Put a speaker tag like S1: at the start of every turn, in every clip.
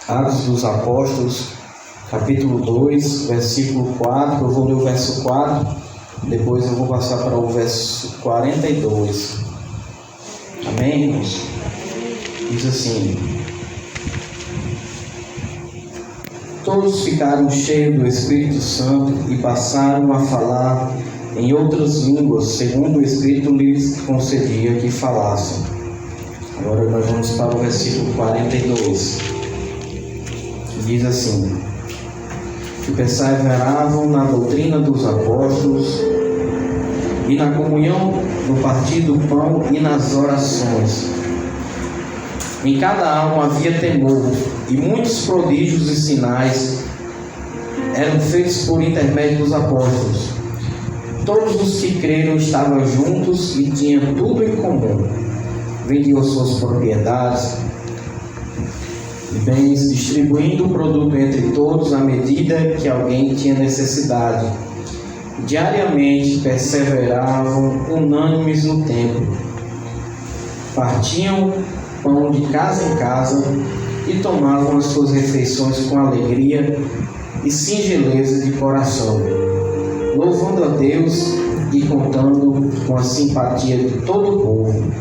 S1: Atos dos Apóstolos, capítulo 2, versículo 4. Eu vou ler o verso 4, depois eu vou passar para o verso 42. Amém, irmãos? Diz assim: todos ficaram cheios do Espírito Santo e passaram a falar em outras línguas, segundo o Espírito lhes concedia que falassem. Agora nós vamos para o versículo 42. Diz assim: que perseveravam na doutrina dos apóstolos e na comunhão, no partir do pão e nas orações. Em cada alma havia temor, e muitos prodígios e sinais eram feitos por intermédio dos apóstolos. Todos os que creram estavam juntos e tinham tudo em comum. Vendiam suas propriedades e bens, distribuindo o produto entre todos à medida que alguém tinha necessidade. Diariamente perseveravam unânimes no templo. Partiam pão de casa em casa e tomavam as suas refeições com alegria e singeleza de coração, louvando a Deus e contando com a simpatia de todo o povo.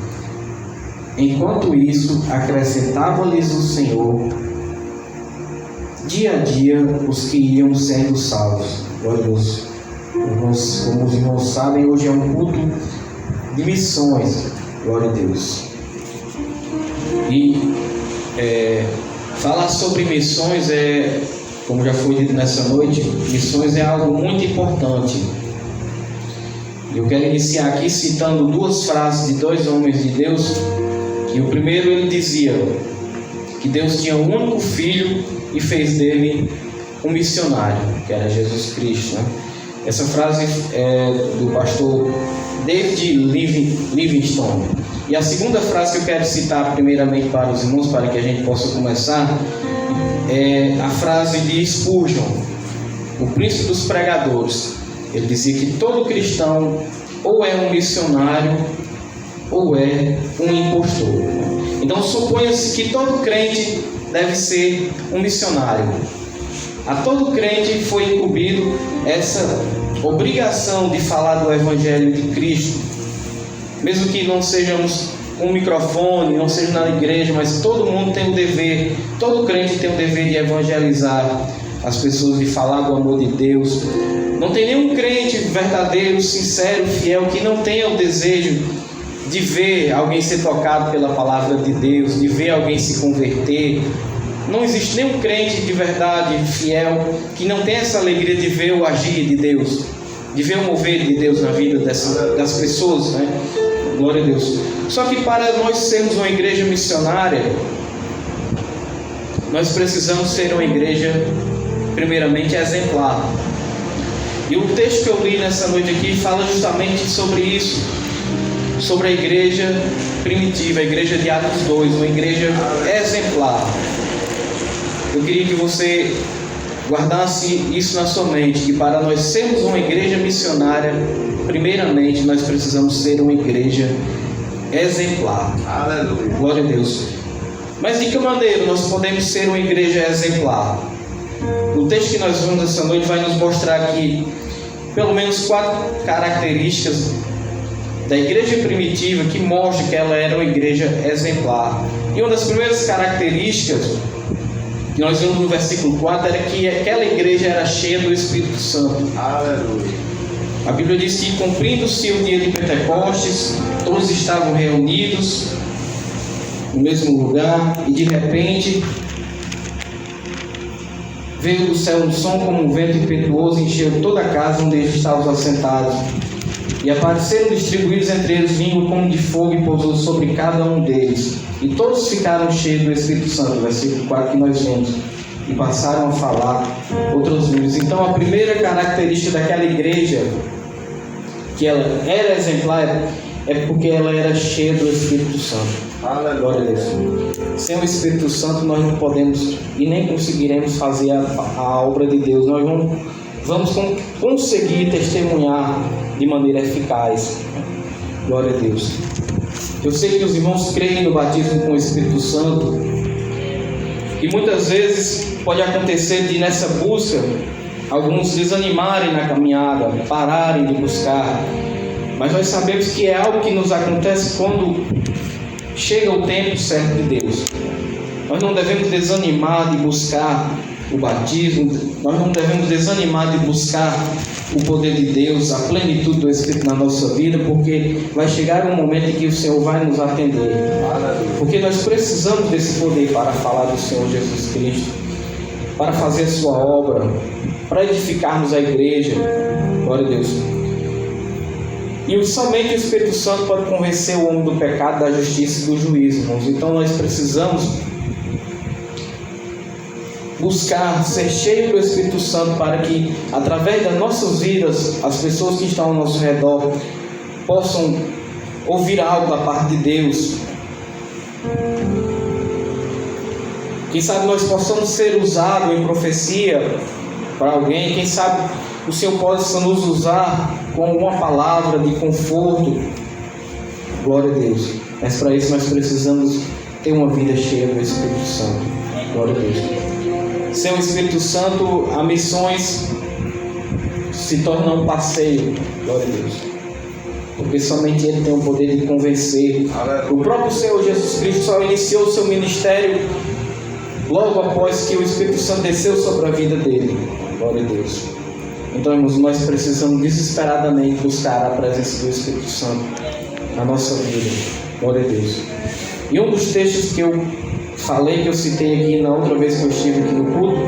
S1: Enquanto isso, acrescentava-lhes o Senhor dia a dia os que iam sendo salvos. Glória a Deus. Como os irmãos sabem, hoje é um culto de missões. Glória a Deus. E falar sobre missões como já foi dito nessa noite, missões é algo muito importante. Eu quero iniciar aqui citando duas frases de dois homens de Deus. E o primeiro, ele dizia que Deus tinha um único filho e fez dele um missionário, que era Jesus Cristo, né? Essa frase é do pastor David Livingstone. E a segunda frase que eu quero citar primeiramente para os irmãos, para que a gente possa começar, é a frase de Spurgeon, o príncipe dos pregadores. Ele dizia que todo cristão ou é um missionário ou é um impostor. Então suponha-se que todo crente deve ser um missionário. A todo crente foi incumbido essa obrigação de falar do Evangelho de Cristo, mesmo que não sejamos um microfone, não seja na igreja, mas todo mundo tem o dever, todo crente tem o dever de evangelizar as pessoas, de falar do amor de Deus. Não tem nenhum crente verdadeiro, sincero, fiel, que não tenha o desejo de ver alguém ser tocado pela palavra de Deus, de ver alguém se converter. Não existe nenhum crente de verdade, fiel, que não tenha essa alegria de ver o agir de Deus, de ver o mover de Deus na vida das pessoas, né? Glória a Deus. Só que para nós sermos uma igreja missionária, nós precisamos ser uma igreja, primeiramente, exemplar. E o texto que eu li nessa noite aqui fala justamente sobre isso, sobre a igreja primitiva, a igreja de Atos 2, uma igreja exemplar. Eu queria que você guardasse isso na sua mente, que para nós sermos uma igreja missionária, primeiramente nós precisamos ser uma igreja exemplar. Aleluia. Glória a Deus. Mas de que maneira nós podemos ser uma igreja exemplar? O texto que nós vamos essa noite vai nos mostrar aqui pelo menos 4 características da igreja primitiva que mostra que ela era uma igreja exemplar. E uma das primeiras características que nós vemos no versículo 4 era que aquela igreja era cheia do Espírito Santo. Aleluia. A Bíblia diz que, cumprindo-se o dia de Pentecostes, todos estavam reunidos no mesmo lugar, e de repente veio do céu um som como um vento impetuoso e encheu toda a casa onde eles estavam assentados. E apareceram distribuídos entre eles língua como de fogo e pousou sobre cada um deles. E todos ficaram cheios do Espírito Santo, versículo 4 que nós vemos. E passaram a falar outras línguas. Então a primeira característica daquela igreja, que ela era exemplar, é porque ela era cheia do Espírito Santo. Glória a Deus. Sem o Espírito Santo nós não podemos e nem conseguiremos fazer a obra de Deus. Nós não vamos conseguir testemunhar de maneira eficaz. Glória a Deus. Eu sei que os irmãos creem no batismo com o Espírito Santo, E muitas vezes pode acontecer de nessa busca alguns desanimarem na caminhada, pararem de buscar. Mas nós sabemos que é algo que nos acontece quando chega o tempo certo de Deus. Nós não devemos desanimar de buscar o batismo, nós não devemos desanimar de buscar o poder de Deus, a plenitude do Espírito na nossa vida, porque vai chegar um momento em que o Senhor vai nos atender. Porque nós precisamos desse poder para falar do Senhor Jesus Cristo, para fazer a sua obra, para edificarmos a igreja. Glória a Deus. E somente o Espírito Santo pode convencer o homem do pecado, da justiça e do juízo, irmãos. Então nós precisamos buscar ser cheio do Espírito Santo para que, através das nossas vidas, as pessoas que estão ao nosso redor possam ouvir algo da parte de Deus. Quem sabe nós possamos ser usados em profecia para alguém. Quem sabe o Senhor possa nos usar com alguma palavra de conforto. Glória a Deus. Mas para isso nós precisamos ter uma vida cheia do Espírito Santo. Glória a Deus. Sem o Espírito Santo, as missões se tornam um passeio. Glória a Deus. Porque somente Ele tem o poder de convencer. O próprio Senhor Jesus Cristo só iniciou o seu ministério logo após que o Espírito Santo desceu sobre a vida dele. Glória a Deus. Então, irmãos, nós precisamos desesperadamente buscar a presença do Espírito Santo na nossa vida. Glória a Deus. E um dos textos que eu falei, que eu citei aqui na outra vez que eu estive aqui no culto,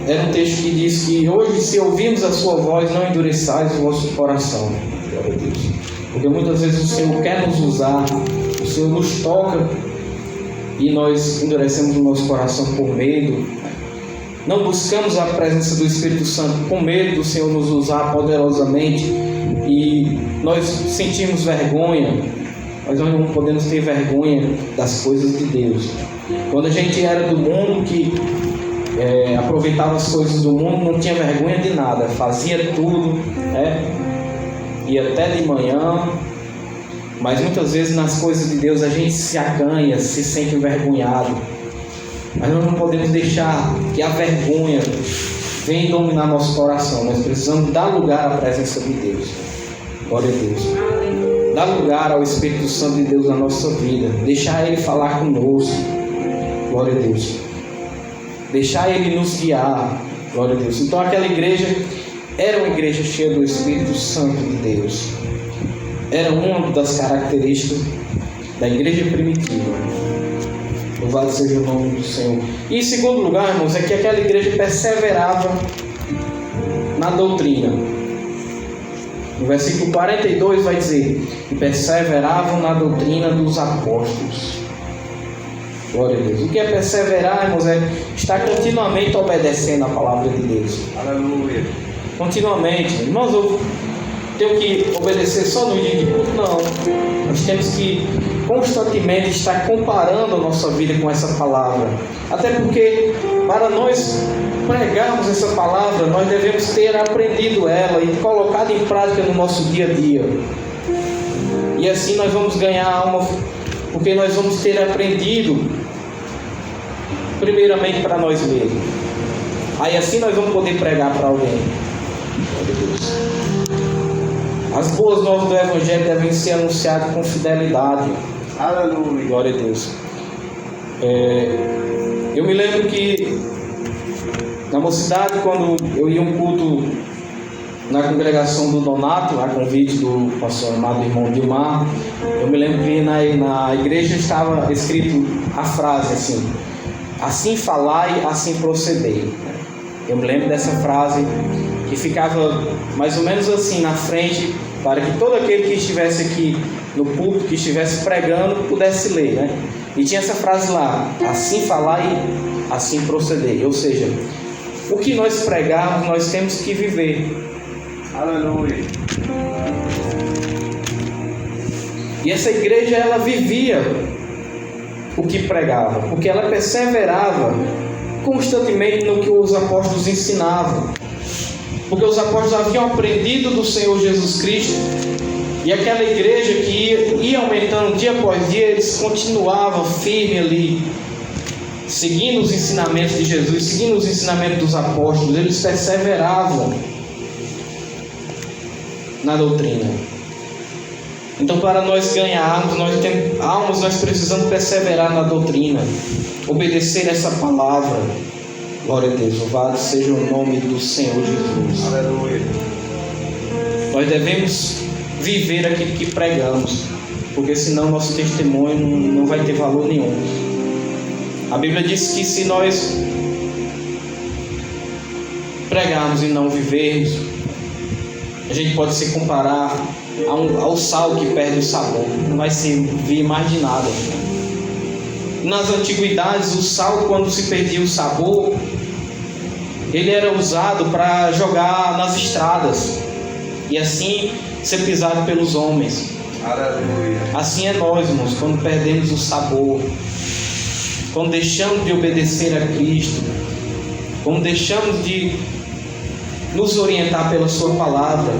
S1: era um texto que diz que hoje, se ouvirmos a sua voz, não endureçais o vosso coração. Glória a Deus. Porque muitas vezes o Senhor quer nos usar, o Senhor nos toca e nós endurecemos o nosso coração por medo. Não buscamos a presença do Espírito Santo com medo do Senhor nos usar poderosamente e nós sentimos vergonha. Mas nós não podemos ter vergonha das coisas de Deus. Quando a gente era do mundo, que aproveitava as coisas do mundo, não tinha vergonha de nada, fazia tudo, ia até de manhã. Mas muitas vezes nas coisas de Deus a gente se acanha, se sente envergonhado. Mas nós não podemos deixar que a vergonha venha dominar nosso coração. Nós precisamos dar lugar à presença de Deus. Glória a Deus. Dar lugar ao Espírito Santo de Deus na nossa vida. Deixar Ele falar conosco. Glória a Deus. Deixar Ele nos guiar. Glória a Deus. Então aquela igreja era uma igreja cheia do Espírito Santo de Deus. Era uma das características da igreja primitiva. Louvado seja o nome do Senhor. E em segundo lugar, irmãos, é que aquela igreja perseverava na doutrina. No versículo 42 vai dizer: perseveravam na doutrina dos apóstolos. Glória a Deus. O que é perseverar, irmãos, é estar continuamente obedecendo a palavra de Deus. Aleluia. Continuamente. Irmãos, eu tenho que obedecer só no dia de culto? Não. Nós temos que constantemente estar comparando a nossa vida com essa palavra. Até porque, para nós pregarmos essa palavra, nós devemos ter aprendido ela e colocado em prática no nosso dia a dia. E assim nós vamos ganhar alma, porque nós vamos ter aprendido primeiramente para nós mesmos. Aí assim nós vamos poder pregar para alguém. As boas novas do Evangelho devem ser anunciadas com fidelidade. Aleluia. Glória a Deus. Eu me lembro que na mocidade, quando eu ia um culto na congregação do Donato, a convite do pastor amado irmão Dilmar, eu me lembro que na igreja estava escrito a frase assim: assim falai, assim procedei. Eu me lembro dessa frase que ficava mais ou menos assim na frente, para que todo aquele que estivesse aqui no púlpito, que estivesse pregando, pudesse ler, né? E tinha essa frase lá: assim falar e assim proceder. Ou seja, o que nós pregarmos, nós temos que viver. Aleluia. E essa igreja, ela vivia o que pregava, porque ela perseverava constantemente no que os apóstolos ensinavam. Porque os apóstolos haviam aprendido do Senhor Jesus Cristo. E aquela igreja que ia aumentando dia após dia, eles continuavam firmes ali, seguindo os ensinamentos de Jesus, seguindo os ensinamentos dos apóstolos, eles perseveravam na doutrina. Então, para nós ganharmos almas, nós precisamos perseverar na doutrina, obedecer essa palavra. Glória a Deus, louvado seja o nome do Senhor Jesus.
S2: Aleluia.
S1: Nós devemos viver aquilo que pregamos, porque senão nosso testemunho não vai ter valor nenhum. A Bíblia diz que se nós pregarmos e não vivermos, a gente pode se comparar ao sal que perde o sabor, não vai servir mais de nada. Nas antiguidades, o sal, quando se perdia o sabor, ele era usado para jogar nas estradas e assim ser pisado pelos homens.
S2: Aleluia.
S1: Assim é nós, irmãos, quando perdemos o sabor, quando deixamos de obedecer a Cristo, quando deixamos de nos orientar pela sua palavra,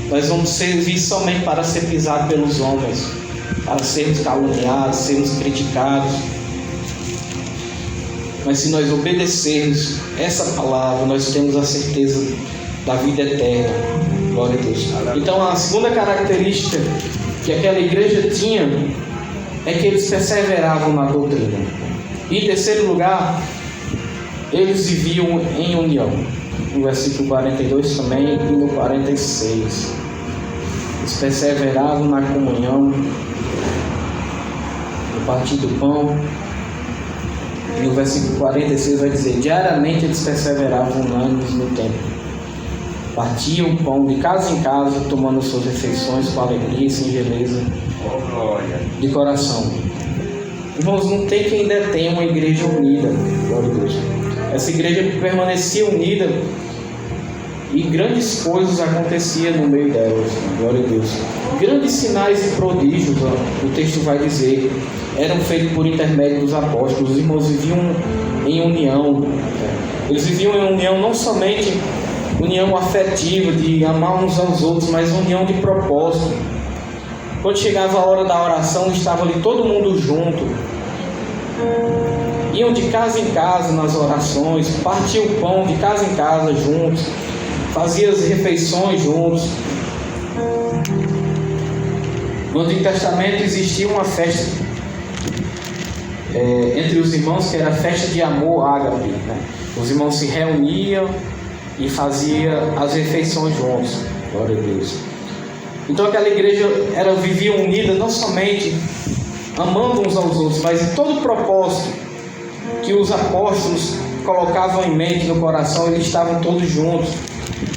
S1: nós vamos servir somente para ser pisados pelos homens, para sermos caluniados, sermos criticados. Mas se nós obedecermos essa palavra, nós temos a certeza da vida eterna. Glória a Deus. Então, a segunda característica que aquela igreja tinha é que eles perseveravam na doutrina. E em terceiro lugar, eles viviam em união. No versículo 42 também e no 46. Eles perseveravam na comunhão, no partir do pão. E no versículo 46 vai dizer: diariamente eles perseveravam unânimes no templo. Partiam o pão de casa em casa, tomando suas refeições com alegria e singeleza de coração. Irmãos, não tem quem detém uma igreja unida. Glória a Deus. Essa igreja permanecia unida e grandes coisas aconteciam no meio delas. Glória a Deus. Grandes sinais e prodígios, o texto vai dizer, eram feitos por intermédio dos apóstolos. Os irmãos viviam em união. Eles viviam em união, não somente união afetiva, de amar uns aos outros, mas união de propósito. Quando chegava a hora da oração, estava ali todo mundo junto. Iam de casa em casa nas orações, partiam o pão de casa em casa juntos, faziam as refeições juntos. No Antigo Testamento existia uma festa entre os irmãos, que era a festa de amor ágape, né? Os irmãos se reuniam e faziam as refeições juntos. Glória a Deus. Então aquela igreja vivia unida, não somente amando uns aos outros, mas em todo o propósito que os apóstolos colocavam em mente, no coração, eles estavam todos juntos.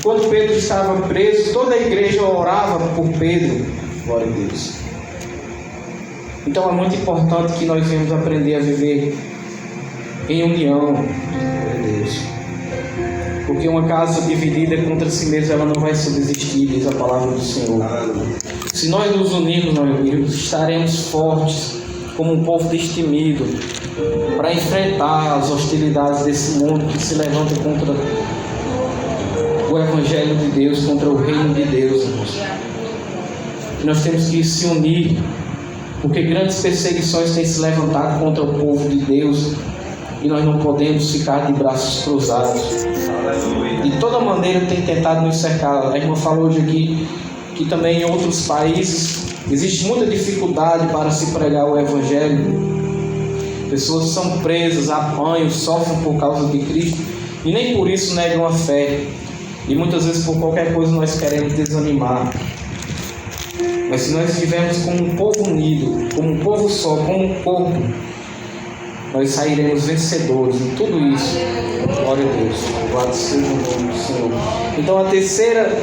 S1: Quando Pedro estava preso, toda a igreja orava por Pedro. Glória a Deus. Então é muito importante que nós venhamos aprender a viver em união. Glória a Deus. Porque uma casa dividida contra si mesma, ela não vai subsistir, diz a palavra do Senhor. Se nós nos unirmos, meus amigos, estaremos fortes como um povo destemido para enfrentar as hostilidades desse mundo que se levanta contra o Evangelho de Deus, contra o reino de Deus, irmãos. Nós temos que se unir, porque grandes perseguições têm se levantado contra o povo de Deus e nós não podemos ficar de braços cruzados. De toda maneira tem tentado nos cercar. A irmã falou hoje aqui que também em outros países existe muita dificuldade para se pregar o Evangelho. Pessoas são presas, apanham, sofrem por causa de Cristo e nem por isso negam a fé. E muitas vezes por qualquer coisa nós queremos desanimar. Mas se nós estivermos como um povo unido, como um povo só, como um corpo, nós sairemos vencedores em tudo isso. Glória a Deus. Louvado seja o nome do Senhor. Então a terceira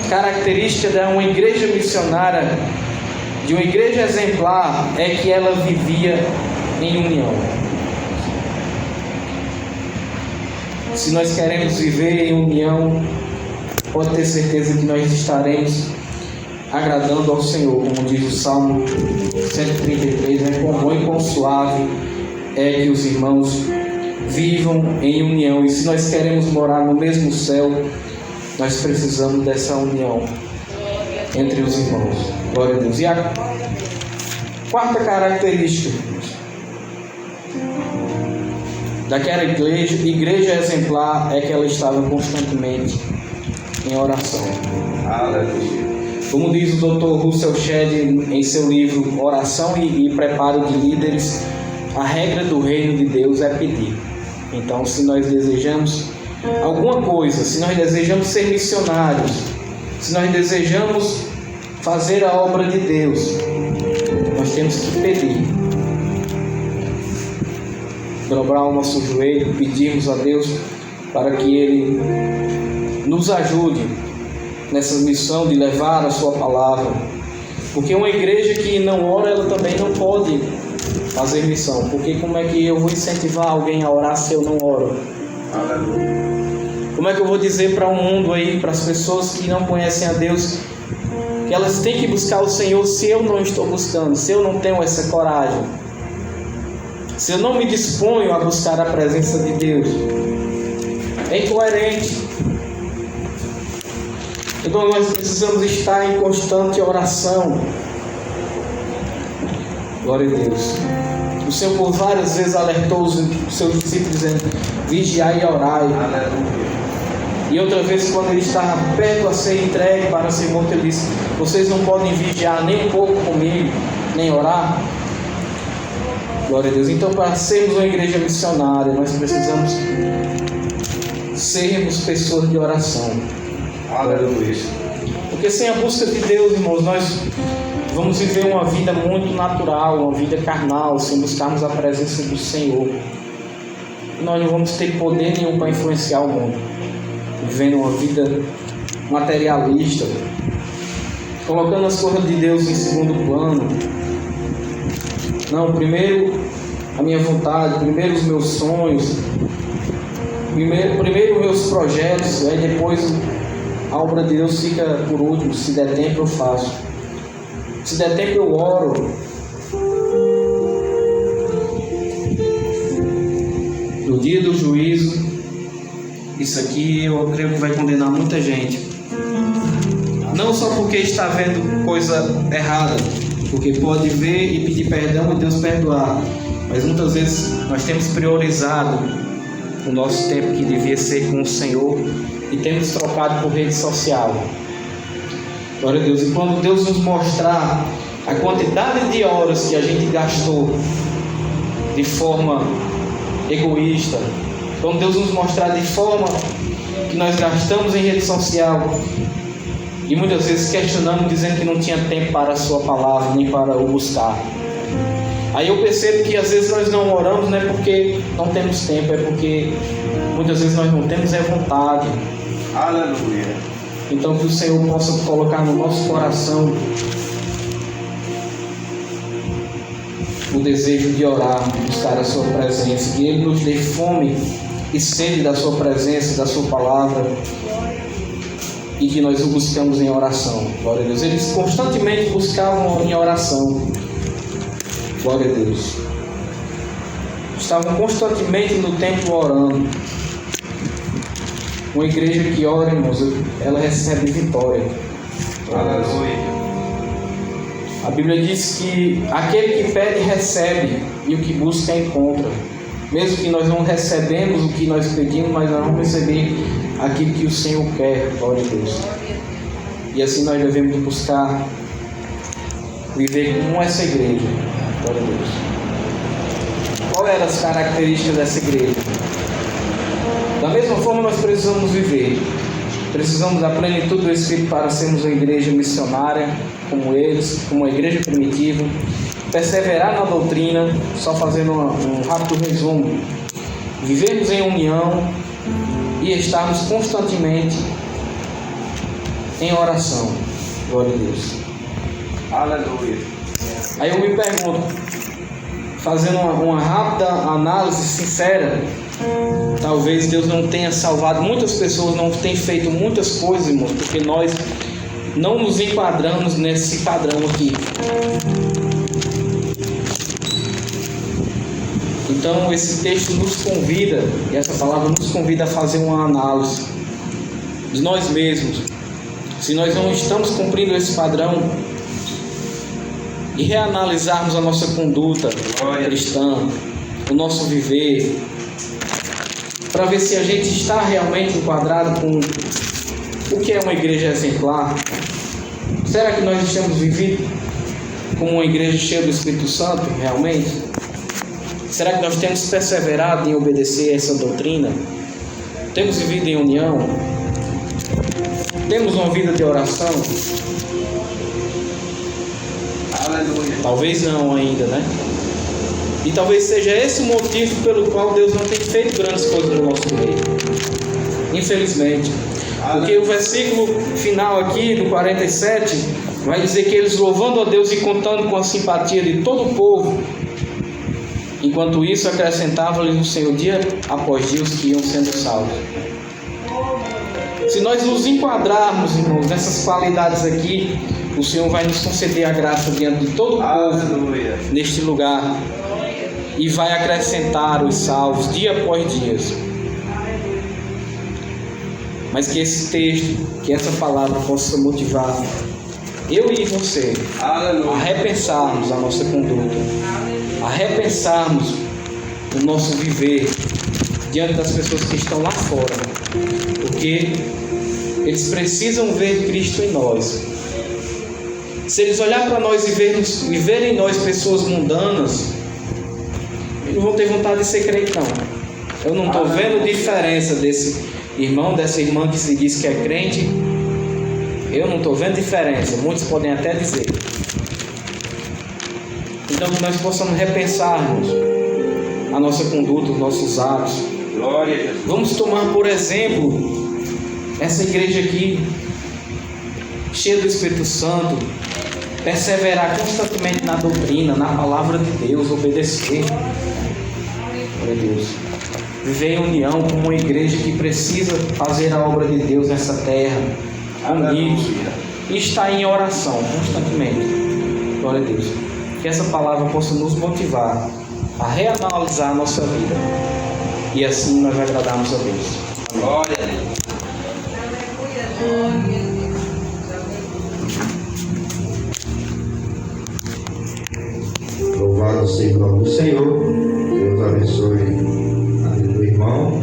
S1: característica de uma igreja missionária, de uma igreja exemplar, é que ela vivia em união. Se nós queremos viver em união, pode ter certeza que nós estaremos agradando ao Senhor, como diz o Salmo 133, né? Quão bom e quão suave é que os irmãos vivam em união. E se nós queremos morar no mesmo céu, nós precisamos dessa união entre os irmãos. Glória a Deus. E a quarta característica daquela igreja exemplar é que ela estava constantemente em oração.
S2: Aleluia.
S1: Como diz o Dr. Russell Shedd em seu livro Oração e Preparo de Líderes, a regra do reino de Deus é pedir. Então, se nós desejamos alguma coisa, se nós desejamos ser missionários, se nós desejamos fazer a obra de Deus, nós temos que pedir. Dobrar o nosso joelho, pedirmos a Deus para que Ele nos ajude nessa missão de levar a sua palavra. Porque uma igreja que não ora, ela também não pode fazer missão. Porque como é que eu vou incentivar alguém a orar se eu não oro?
S2: Aleluia.
S1: Como é que eu vou dizer para o mundo aí, para as pessoas que não conhecem a Deus, que elas têm que buscar o Senhor se eu não estou buscando, se eu não tenho essa coragem, se eu não me disponho a buscar a presença de Deus? É incoerente. Então nós precisamos estar em constante oração. Glória a Deus. O Senhor por várias vezes alertou os seus discípulos dizendo: vigiai e orai.
S2: Aleluia.
S1: E outra vez, quando ele estava perto a ser entregue para ser morto, ele disse: vocês não podem vigiar nem um pouco comigo, nem orar. Glória a Deus. Então, para sermos uma igreja missionária, nós precisamos sermos pessoas de oração.
S2: Aleluia.
S1: Porque sem a busca de Deus, irmãos, nós vamos viver uma vida muito natural, uma vida carnal, sem buscarmos a presença do Senhor. E nós não vamos ter poder nenhum para influenciar o mundo, vivendo uma vida materialista, colocando as coisas de Deus em segundo plano. Não, primeiro a minha vontade, primeiro os meus sonhos, primeiro meus projetos, aí depois a obra de Deus fica por último. Se der tempo eu faço, se der tempo eu oro. No dia do juízo, isso aqui eu creio que vai condenar muita gente, não só porque está vendo coisa errada, porque pode ver e pedir perdão e Deus perdoar, mas muitas vezes nós temos priorizado o nosso tempo que devia ser com o Senhor e temos trocado por rede social. Glória a Deus. E quando Deus nos mostrar a quantidade de horas que a gente gastou de forma egoísta, quando Deus nos mostrar de forma que nós gastamos em rede social e muitas vezes questionamos, dizendo que não tinha tempo para a sua palavra, nem para o buscar, aí eu percebo que às vezes nós não oramos, não é porque não temos tempo, é porque muitas vezes nós não temos vontade.
S2: Aleluia.
S1: Então que o Senhor possa colocar no nosso coração o desejo de orar, buscar a sua presença, que Ele nos dê fome e sede da sua presença, da sua palavra, e que nós o buscamos em oração. Glória a Deus. Eles constantemente buscavam em oração. Glória a Deus. Estavam constantemente no templo orando. Uma igreja que ora, irmãos, ela recebe vitória.
S2: Aleluia.
S1: A Bíblia diz que aquele que pede recebe, e o que busca encontra. Mesmo que nós não recebemos o que nós pedimos, mas nós vamos receber aquilo que o Senhor quer. Glória a Deus. E assim nós devemos buscar viver como essa igreja. Glória a Deus. Qual eram as características dessa igreja? Da mesma forma nós precisamos viver. Precisamos da plenitude do Espírito para sermos uma igreja missionária, como eles, como uma igreja primitiva. Perseverar na doutrina, só fazendo um rápido resumo. Vivermos em união e estarmos constantemente em oração. Glória a Deus.
S2: Aleluia.
S1: Aí eu me pergunto, fazendo uma rápida análise sincera, talvez Deus não tenha salvado muitas pessoas, não tenha feito muitas coisas, irmãos, porque nós não nos enquadramos nesse padrão aqui. Então esse texto nos convida, e essa palavra nos convida a fazer uma análise de nós mesmos. Se nós não estamos cumprindo esse padrão, e reanalisarmos a nossa conduta cristã, o nosso viver, para ver se a gente está realmente enquadrado com o que é uma igreja exemplar. Será que nós estamos vivendo como uma igreja cheia do Espírito Santo, realmente? Será que nós temos perseverado em obedecer essa doutrina? Temos vivido em união? Temos uma vida de oração?
S2: Aleluia.
S1: Talvez não ainda, né? E talvez seja esse o motivo pelo qual Deus não tem feito grandes coisas no nosso meio. Infelizmente. Porque o versículo final aqui, do 47, vai dizer que eles louvando a Deus e contando com a simpatia de todo o povo, enquanto isso acrescentava-lhes o Senhor dia após dia os que iam sendo salvos. Se nós nos enquadrarmos, irmãos, nessas qualidades aqui, o Senhor vai nos conceder a graça diante de todo o povo.
S2: Aleluia.
S1: Neste lugar, e vai acrescentar os salvos dia após dia. Mas que esse texto, que essa palavra possa motivar eu e você a repensarmos a nossa conduta, a repensarmos o nosso viver diante das pessoas que estão lá fora, porque eles precisam ver Cristo em nós. Se eles olharem para nós e verem em nós pessoas mundanas, eles não vão ter vontade de ser crente, não. Eu não estou vendo diferença desse irmão, dessa irmã que se diz que é crente. Eu não estou vendo diferença. Muitos podem até dizer. Então que nós possamos repensarmos a nossa conduta, os nossos atos.
S2: Glória a Deus.
S1: Vamos tomar por exemplo essa igreja aqui, cheia do Espírito Santo, perseverar constantemente na doutrina, na palavra de Deus, obedecer. Glória a Deus. Viver em união com uma igreja que precisa fazer a obra de Deus nessa terra, unidos, e estar em oração constantemente. Glória a Deus. Que essa palavra possa nos motivar a reanalisar a nossa vida, e assim nós agradarmos a Deus.
S2: Glória a Deus.
S3: Louvado seja o nome do Senhor. Deus abençoe a vida do irmão.